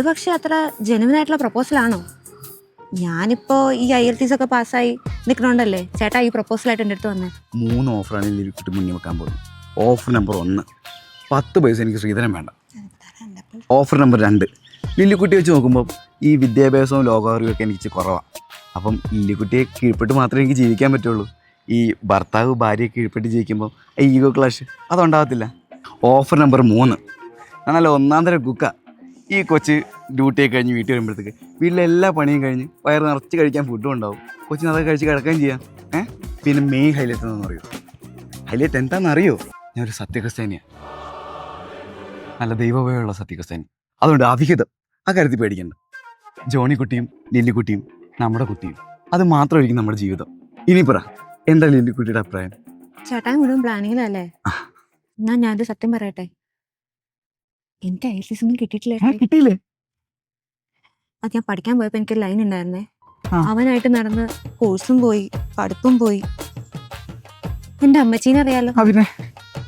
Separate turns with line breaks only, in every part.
ഇത് പക്ഷെ അത്ര ജെനുവിൻ ആയിട്ടുള്ള പ്രപ്പോസലാണോ? ഞാനിപ്പോ ഈ IELTS ഒക്കെ പാസ്സായി നിൽക്കണോണ്ടല്ലേ ചേട്ടാ ഈ പ്രപ്പോസലായിട്ട് എൻ്റെ അടുത്ത് വന്നേ.
3 ഓഫറാണ് ലില്ലിക്കുട്ടി മുന്നിൽ വെക്കാൻ പോകുന്നത്. ഓഫർ നമ്പർ 1, 10 പൈസ എനിക്ക് ശ്രീധരൻ വേണ്ട. ഓഫർ നമ്പർ 2, ലില്ലിക്കുട്ടി വെച്ച് നോക്കുമ്പോൾ ഈ വിദ്യാഭ്യാസവും ലോകാറിവൊക്കെ എനിക്ക് കുറവാണ്. അപ്പം ലില്ലിക്കുട്ടിയെ കീഴ്പ്പെട്ട് മാത്രമേ എനിക്ക് ജീവിക്കാൻ പറ്റുള്ളൂ. ഈ ഭർത്താവ് ഭാര്യയെ കീഴ്പ്പെട്ട് ജീവിക്കുമ്പോൾ ഈഗോ ക്ലാഷ് അതുണ്ടാകത്തില്ല. ഓഫർ നമ്പർ 3, നല്ല ഒന്നാം തരം കുക്ക. ഈ കൊച്ച് ഡ്യൂട്ടിയൊക്കെ കഴിഞ്ഞ് വീട്ടിൽ വരുമ്പോഴത്തേക്ക് വീട്ടിലെ എല്ലാ പണിയും കഴിഞ്ഞ് വയറ് നിറച്ച് കഴിക്കാൻ ഫുഡും ഉണ്ടാവും. കൊച്ചിന് അതൊക്കെ കഴിച്ച് കിടക്കുകയും ചെയ്യാം. പിന്നെ മെയിൻ ഹൈലൈറ്റ് എന്താണെന്ന് അറിയോ? ഹൈലൈറ്റ് എന്താണെന്ന് അറിയോ? ഞാനൊരു സത്യക്രിസ്ത്യാനിയാണ്, നല്ല ദൈവഭയമുള്ള സത്യക്രിസ്ത്യാനി. അതുകൊണ്ട് അവിഹിതം ആ കാര്യത്തിൽ പേടിക്കണ്ട. ജോണിക്കുട്ടിയും ലില്ലിക്കുട്ടിയും നമ്മുടെ കുട്ടിയും അത് മാത്രമായിരിക്കും നമ്മുടെ ജീവിതം. ഇനി പറ, എന്താ ലില്ലിക്കുട്ടിയുടെ അഭിപ്രായം?
ചേട്ടാ മുഴുവൻ പ്ലാനിങ്ങിലല്ലേ? ഞാനൊരു സത്യം പറയട്ടെ, എനിക്ക് IELTS ഒന്നും
കിട്ടിയില്ലേ?
അത് ഞാൻ പഠിക്കാൻ പോയപ്പോ എനിക്കൊരു ലൈൻ ഉണ്ടായിരുന്നേ. അവനായിട്ട് നടന്ന് കോഴ്സും പോയി പഠിപ്പും പോയി. എന്റെ അമ്മച്ചീനെ അറിയാലോ,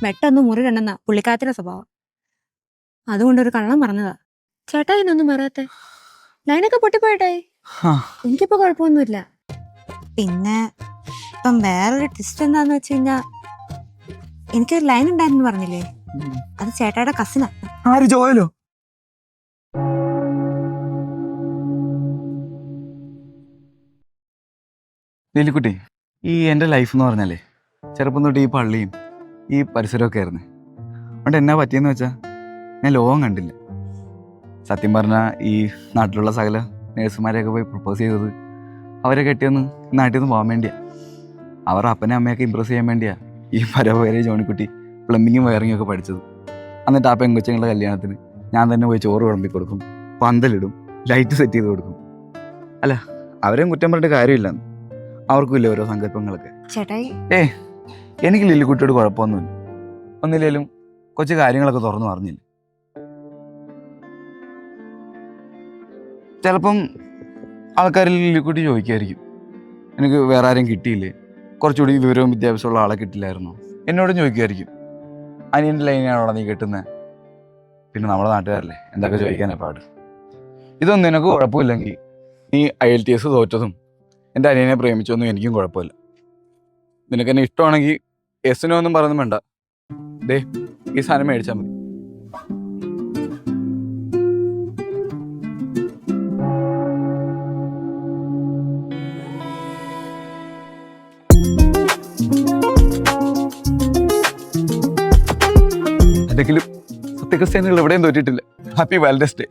വെട്ടൊന്നും മുറി കണ്ടെന്ന പുള്ളിക്കാരത്തിന്റെ സ്വഭാവം. അതുകൊണ്ടൊരു കള്ളം പറഞ്ഞതാ. ചേട്ടാ ഇതിനൊന്നും പറയാത്തെ? ലൈനൊക്കെ പൊട്ടിപ്പോയിട്ടായി. എനിക്കിപ്പോ കുഴപ്പമൊന്നുമില്ല. പിന്നെ ഇപ്പം വേറൊരു ട്വിസ്റ്റ് എന്താന്ന് വെച്ച് കഴിഞ്ഞാ, എനിക്കൊരു ലൈൻ ഉണ്ടായിരുന്നു പറഞ്ഞില്ലേ, അത് ചേട്ടായുടെ കസിനാ.
ആര്, ജോയലോ? ലില്ലിക്കുട്ടി, ഈ എൻ്റെ ലൈഫ് എന്ന് പറഞ്ഞാലേ ചെറുപ്പം തൊട്ട് ഈ പള്ളിയും ഈ പരിസരമൊക്കെ ആയിരുന്നു. അതുകൊണ്ട് എന്നാ പറ്റിയെന്ന് വെച്ചാൽ ഞാൻ ലോകം കണ്ടില്ല. സത്യം പറഞ്ഞാൽ ഈ നാട്ടിലുള്ള സകല നേഴ്സുമാരെയൊക്കെ പോയി പ്രപ്പോസ് ചെയ്തത് അവരെ കെട്ടിയൊന്ന് നാട്ടിൽ നിന്ന് പോകാൻ വേണ്ടിയാണ്. അവർ അപ്പനെ അമ്മയൊക്കെ ഇമ്പ്രസ് ചെയ്യാൻ വേണ്ടിയാണ് ഈ പരവരെ ജോണിക്കുട്ടി പ്ലംബിങ്ങും വയറിങ്ങും ഒക്കെ പഠിച്ചത്. എന്നിട്ട് ആ പെങ്കൊച്ചുങ്ങളുടെ കല്യാണത്തിന് ഞാൻ തന്നെ പോയി ചോറ് വിളമ്പി കൊടുക്കും, പന്തലിടും, ലൈറ്റ് സെറ്റ് ചെയ്ത് കൊടുക്കും. അല്ല, അവരെയും കുറ്റം പറഞ്ഞിട്ട് കാര്യമില്ല, അവർക്കും ഇല്ല ഓരോ സങ്കല്പങ്ങളൊക്കെ. എനിക്ക് ലില്ലിക്കുട്ടിയോട് കുഴപ്പമൊന്നുമില്ല. ഒന്നില്ലേലും കൊച്ചു കാര്യങ്ങളൊക്കെ തുറന്നു പറഞ്ഞില്ല. ചിലപ്പം ആൾക്കാരിൽ ലില്ലിക്കുട്ടി ചോദിക്കുമായിരിക്കും, എനിക്ക് വേറെ ആരെയും കിട്ടിയില്ലേ, കുറച്ചുകൂടി വിവരവും വിദ്യാഭ്യാസമുള്ള ആളെ കിട്ടില്ലായിരുന്നോ? എന്നോടും ചോദിക്കുമായിരിക്കും, അനിയൻ്റെ ലൈനാണോ നീ കിട്ടുന്നത്? പിന്നെ നമ്മുടെ നാട്ടുകാരല്ലേ, എന്തൊക്കെ ചോദിക്കാനാ പാട്. ഇതൊന്നും നിനക്ക് കുഴപ്പമില്ലെങ്കിൽ നീ IELTS തോറ്റതും എൻ്റെ അനിയനെ പ്രേമിച്ചൊന്നും എനിക്കും കുഴപ്പമില്ല. നിനക്കെന്നെ ഇഷ്ടമാണെങ്കിൽ എസിനോ ഒന്നും പറയുന്നു വേണ്ട, ദേ ഈ സാധനം മേടിച്ചാൽ മതി. എന്തെങ്കിലും സത്യക്രിസ്ത്യാനികൾ എവിടെയും തോറ്റിട്ടില്ല. Happy Valentine's day.